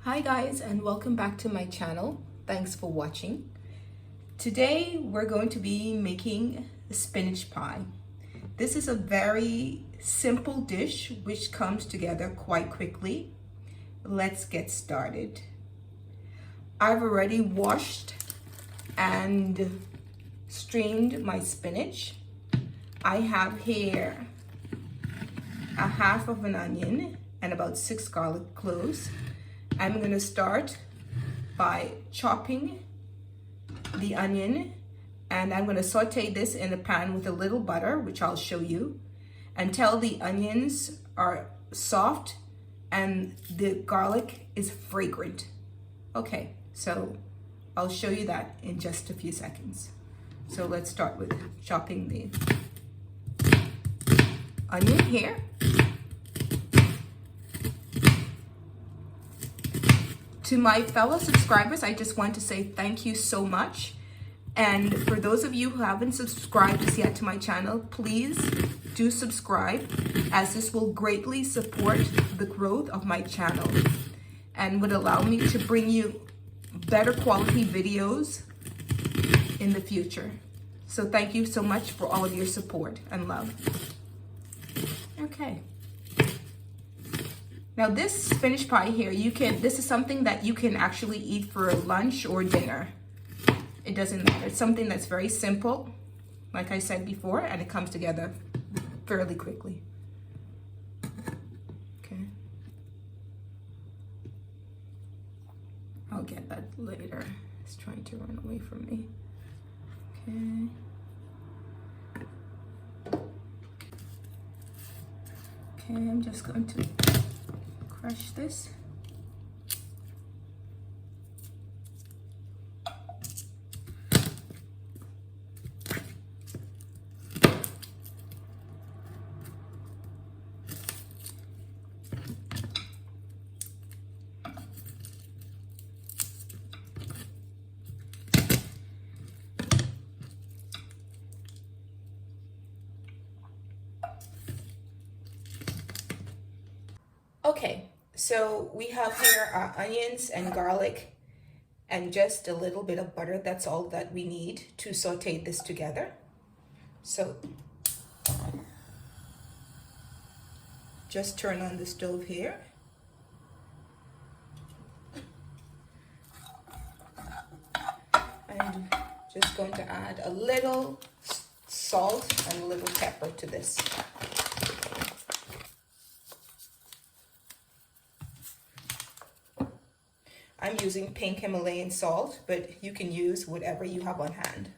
Hi guys, and welcome back to my channel. Thanks for watching. Today we're going to be making a spinach pie. This is a very simple dish which comes together quite quickly. Let's get started. I've already washed and strained my spinach. I have here a half of an onion and about 6 garlic cloves. I'm going to start by chopping the onion, and I'm going to saute this in a pan with a little butter, which I'll show you, until the onions are soft and the garlic is fragrant. Okay, so I'll show you that in just a few seconds. So let's start with chopping the onion here. To my fellow subscribers, I just want to say thank you so much. And for those of you who haven't subscribed yet to my channel, please do subscribe, as this will greatly support the growth of my channel and would allow me to bring you better quality videos in the future. So thank you so much for all of your support and love. Okay. Now this spinach pie here, this is something that you can actually eat for lunch or dinner. It doesn't matter. It's something that's very simple, like I said before, and it comes together fairly quickly. Okay. I'll get that later. It's trying to run away from me. Okay. Okay, I'm just going to crush this. Okay, so we have here our onions and garlic and just a little bit of butter. That's all that we need to saute this together. So just turn on the stove here. And just going to add a little salt and a little pepper to this. I'm using pink Himalayan salt, but you can use whatever you have on hand.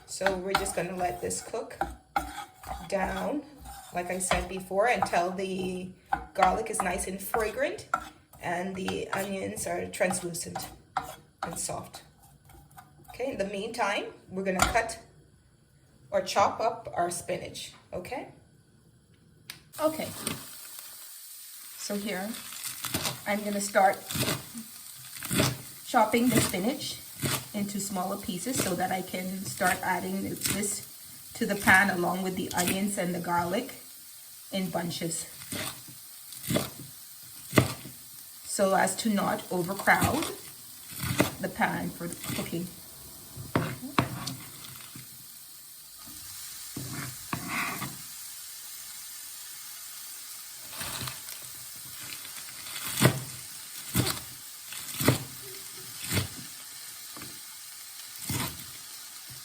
So we're just going to let this cook down, like I said before, until the garlic is nice and fragrant and the onions are translucent and soft. Okay, in the meantime, we're going to cut or chop up our spinach, okay? Okay, so here I'm going to start chopping the spinach into smaller pieces so that I can start adding this to the pan along with the onions and the garlic in bunches, so as to not overcrowd the pan for the cooking.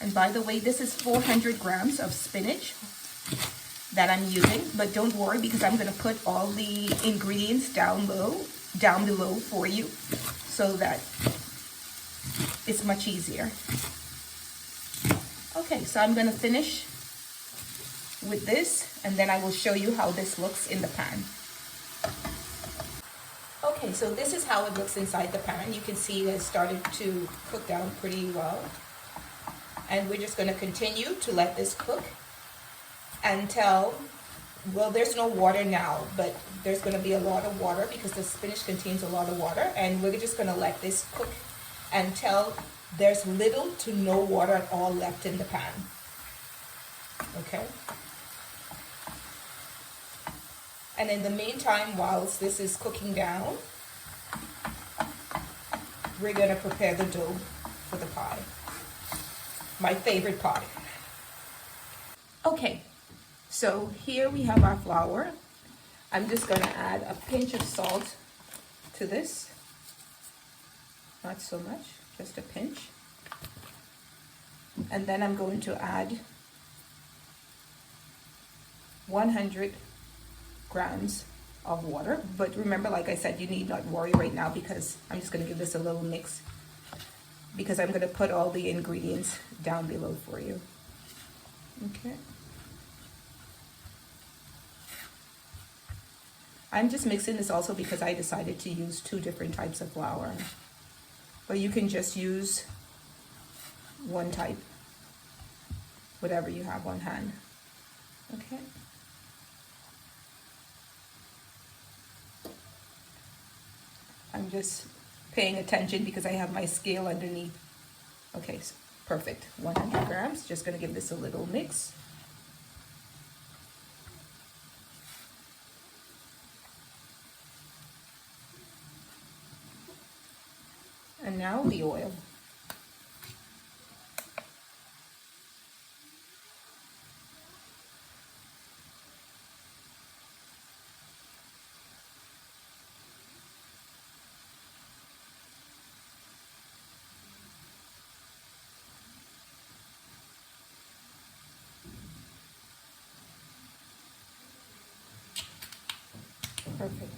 And by the way, this is 400 grams of spinach that I'm using, but don't worry because I'm going to put all the ingredients down below for you so that it's much easier. Okay, so I'm going to finish with this and then I will show you how this looks in the pan. Okay, so this is how it looks inside the pan. You can see it started to cook down pretty well. And we're just going to continue to let this cook until, well, there's no water now, but there's going to be a lot of water because the spinach contains a lot of water. And we're just going to let this cook until there's little to no water at all left in the pan. Okay. And in the meantime, whilst this is cooking down, we're gonna prepare the dough for the pie. My favorite pie. Okay, so here we have our flour. I'm just gonna add a pinch of salt to this. Not so much, just a pinch. And then I'm going to add 100 grams of water. But remember, like I said, you need not worry right now because I'm just going to give this a little mix because I'm going to put all the ingredients down below for you. Okay. I'm just mixing this also because I decided to use 2 different types of flour. But you can just use one type, whatever you have on hand. Okay. I'm just paying attention because I have my scale underneath. Okay, so perfect. 100 grams. Just going to give this a little mix. And now the oil. Perfect.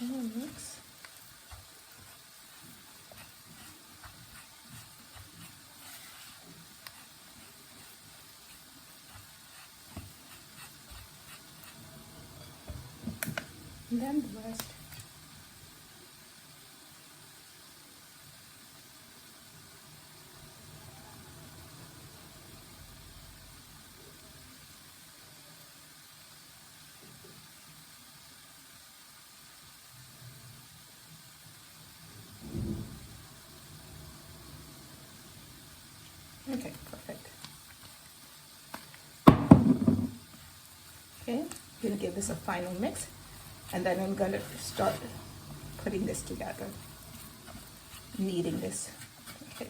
Mix. And then the rest. Okay, perfect. Okay, I'm gonna give this a final mix, and then I'm gonna start putting this together, kneading this. Okay.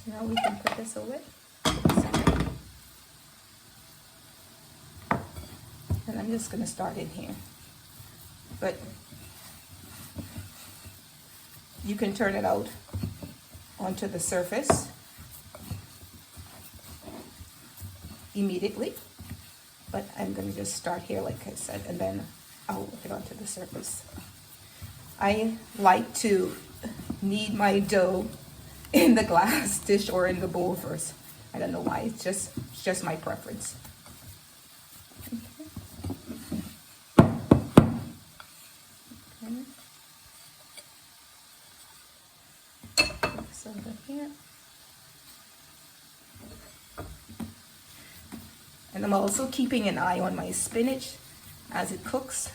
So now we can put this away. And I'm just gonna start in here, but you can turn it out onto the surface immediately, but I'm going to just start here like I said, and then I'll work it onto the surface. I like to knead my dough in the glass dish or in the bowl first. I don't know why, it's just my preference. Over here. And I'm also keeping an eye on my spinach as it cooks.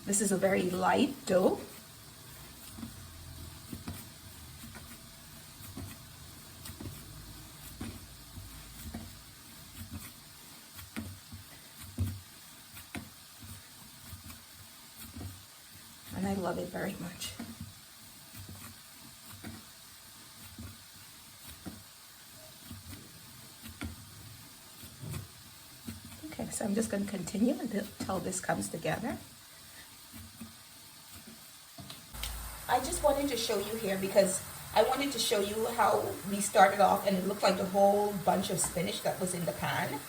This is a very light dough. And I love it very much. Okay, so I'm just going to continue until this comes together. I just wanted to show you here because I wanted to show you how we started off and it looked like a whole bunch of spinach that was in the pan.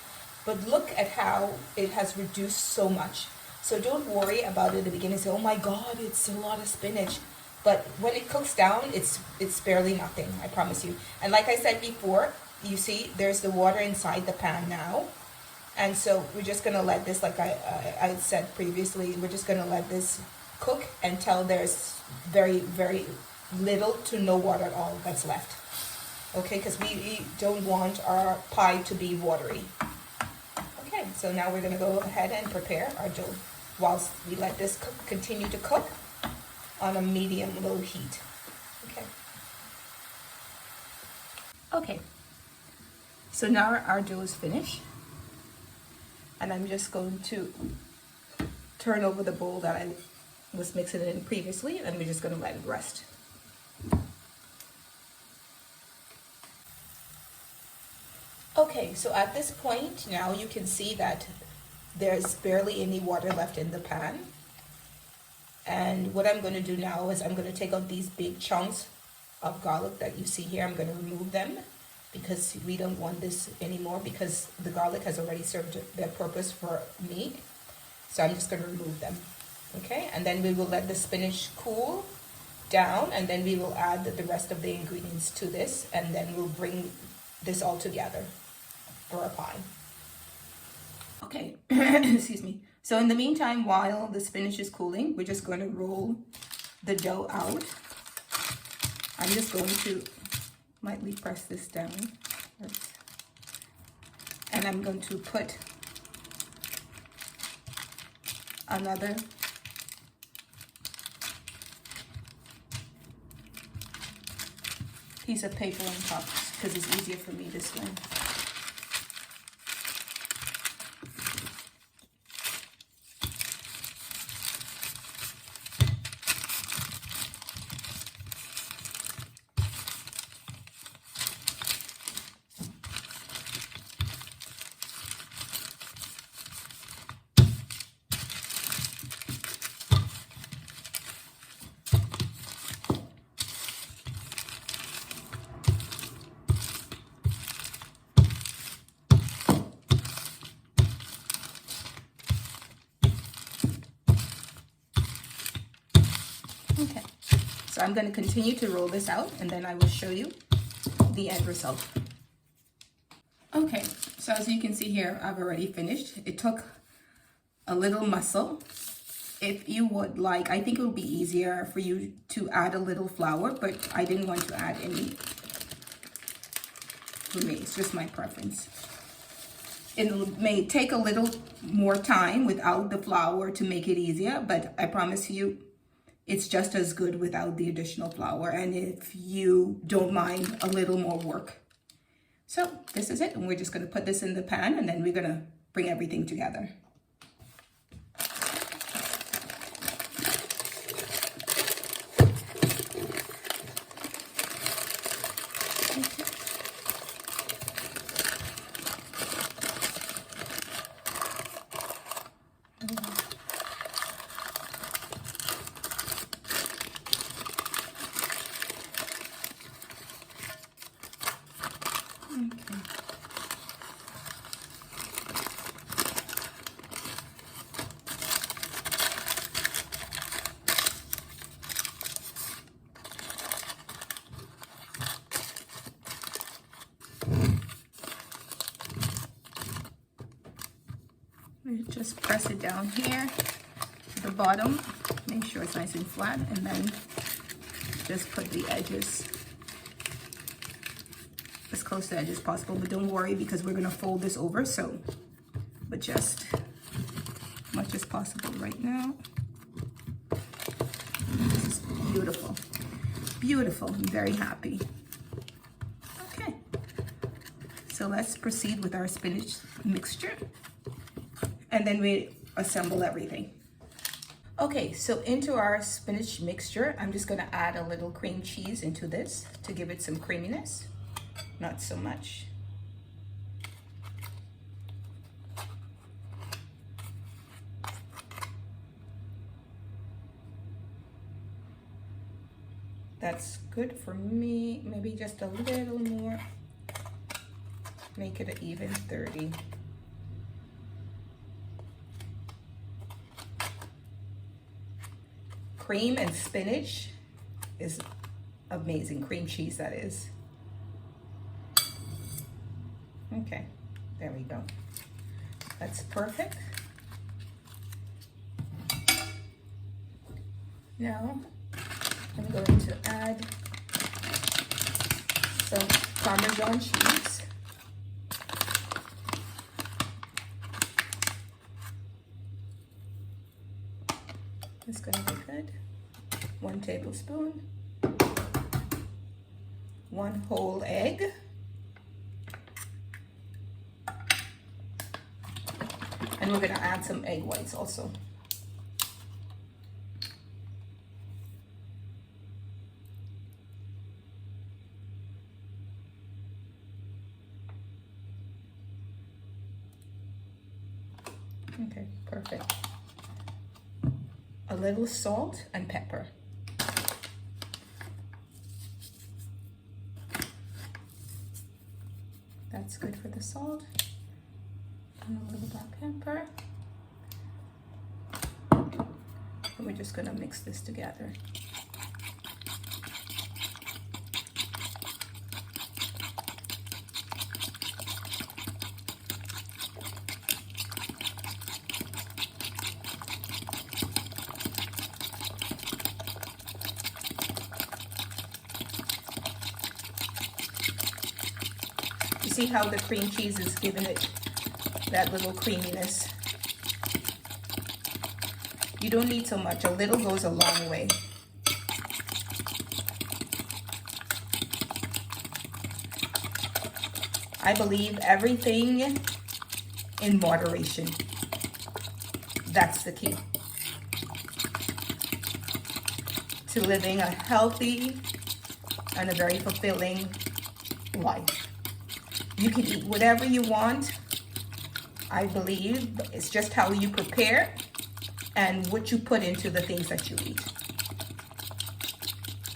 But look at how it has reduced so much. So don't worry about it at the beginning. Say, oh my God, it's a lot of spinach. But when it cooks down, it's barely nothing, I promise you. And like I said before, you see, there's the water inside the pan now. And so we're just gonna let this, like I said previously, we're just gonna let this cook until there's very, very little to no water at all that's left. okay, because we don't want our pie to be watery. Okay, so now we're gonna go ahead and prepare our dough whilst we let this continue to cook on a medium-low heat. Okay, so now our dough is finished, and I'm just going to turn over the bowl that I was mixing it in previously, and we're just going to let it rest. Okay, so at this point now you can see that there's barely any water left in the pan. And what I'm going to do now is I'm going to take out these big chunks of garlic that you see here. I'm going to remove them because we don't want this anymore, because the garlic has already served their purpose for me. So I'm just going to remove them. Okay, and then we will let the spinach cool down, and then we will add the rest of the ingredients to this, and then we'll bring this all together for a pie. Okay, excuse me. So in the meantime, while the spinach is cooling, we're just going to roll the dough out. I'm just going to lightly press this down. And I'm going to put another piece of paper on top because it's easier for me this way. Okay, so I'm going to continue to roll this out, and then I will show you the end result. Okay, so as you can see here, I've already finished. It took a little muscle. If you would like, I think it would be easier for you to add a little flour, but I didn't want to add any for me. It's just my preference. It may take a little more time without the flour to make it easier, but I promise you, it's just as good without the additional flour, and if you don't mind a little more work. So this is it, and we're just going to put this in the pan, and then we're going to bring everything together. Just press it down here to the bottom, make sure it's nice and flat, and then just put the edges as close to the edge as possible. But don't worry, because we're going to fold this over, so but just as much as possible right now. This is beautiful, beautiful. I'm very happy. Okay, so let's proceed with our spinach mixture, and then we assemble everything. Okay, so into our spinach mixture, I'm just gonna add a little cream cheese into this to give it some creaminess. Not so much. That's good for me. Maybe just a little more. Make it an even 30. Cream and spinach is amazing. Cream cheese, that is. Okay, there we go. That's perfect. Now I'm going to add some Parmesan cheese. It's gonna be good. 1 tablespoon. 1 whole egg. And we're gonna add some egg whites also. Okay, perfect. A little salt and pepper. That's good for the salt. And a little black pepper. And we're just gonna mix this together. See how the cream cheese is giving it that little creaminess. You don't need so much. A little goes a long way. I believe everything in moderation. That's the key to living a healthy and a very fulfilling life. You can eat whatever you want. I believe it's just how you prepare and what you put into the things that you eat.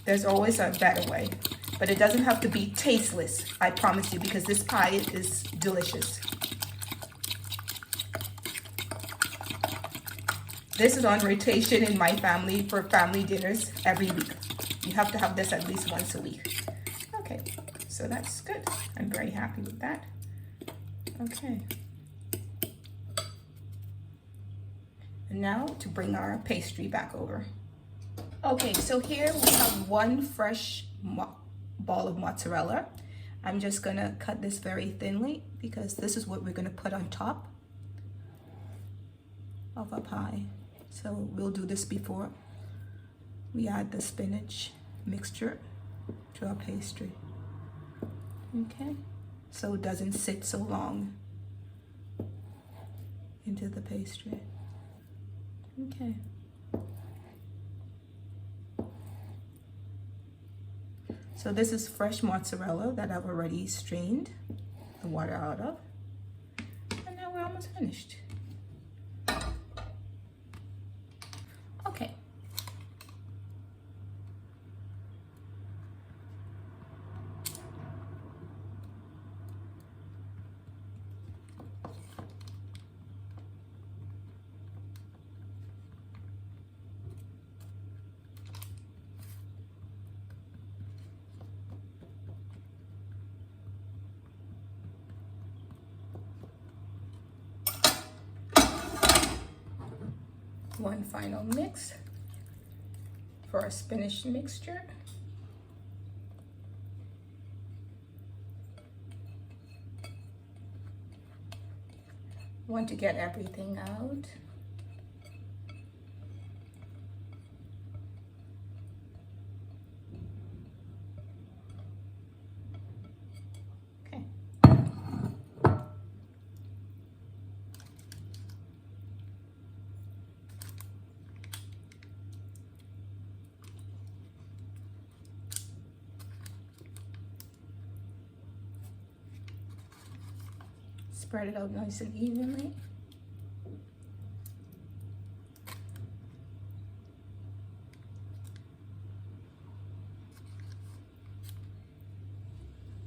There's always a better way, but it doesn't have to be tasteless, I promise you, because this pie is delicious. This is on rotation in my family for family dinners every week. You have to have this at least once a week. Okay, so that's good. I'm very happy with that. Okay. And now to bring our pastry back over. Okay, so here we have 1 fresh ball of mozzarella. I'm just gonna cut this very thinly because this is what we're gonna put on top of a pie. So we'll do this before we add the spinach mixture to our pastry. Okay, so it doesn't sit so long into the pastry. Okay. So this is fresh mozzarella that I've already strained the water out of. And now we're almost finished. Okay. One final mix for our spinach mixture. Want to get everything out. Okay. Spread it out nice and evenly.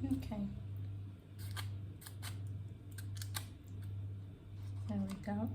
Okay. There we go.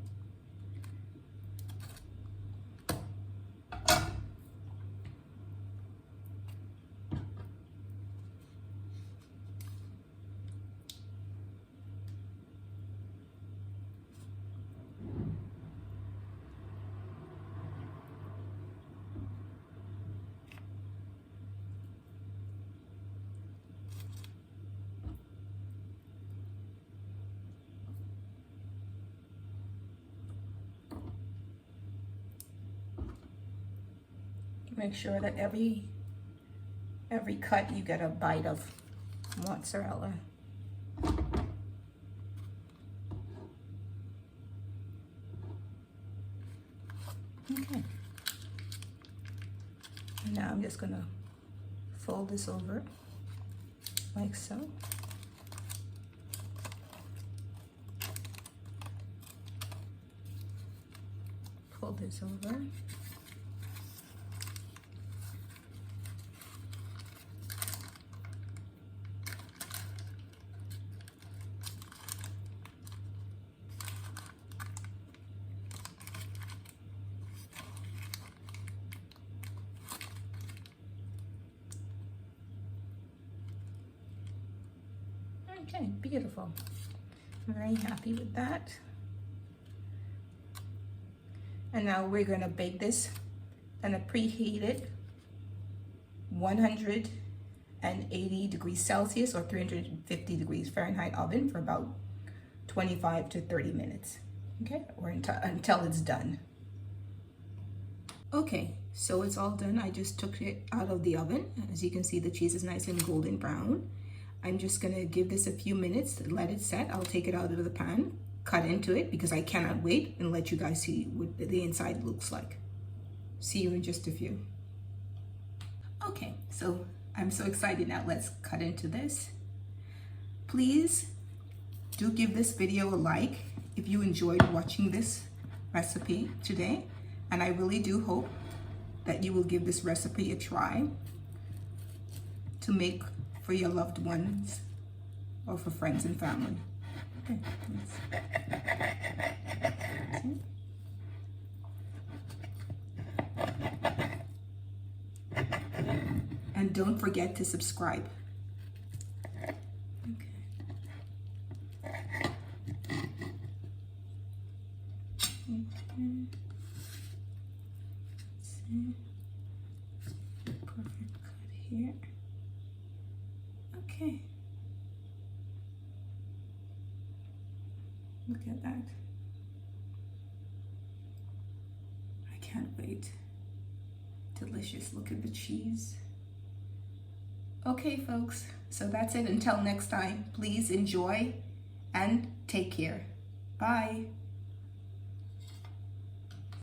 Make sure that every cut you get a bite of mozzarella. Okay. And now I'm just gonna fold this over like so. Fold this over. Okay, beautiful. I'm very happy with that. And now we're going to bake this in a preheated 180 degrees Celsius or 350 degrees Fahrenheit oven for about 25 to 30 minutes. Okay, or until it's done. Okay, so it's all done. I just took it out of the oven. As you can see, the cheese is nice and golden brown. I'm just gonna give this a few minutes, let it set. I'll take it out of the pan, cut into it because I cannot wait, and let you guys see what the inside looks like. See you in just a few. Okay, so I'm so excited now. Let's cut into this. Please do give this video a like if you enjoyed watching this recipe today. And I really do hope that you will give this recipe a try to make for your loved ones or for friends and family. Okay, and don't forget to subscribe. Perfect cut here. Okay. Look at that. I can't wait. Delicious. Look at the cheese. Okay, folks. So that's it. Until next time, please enjoy and take care. Bye.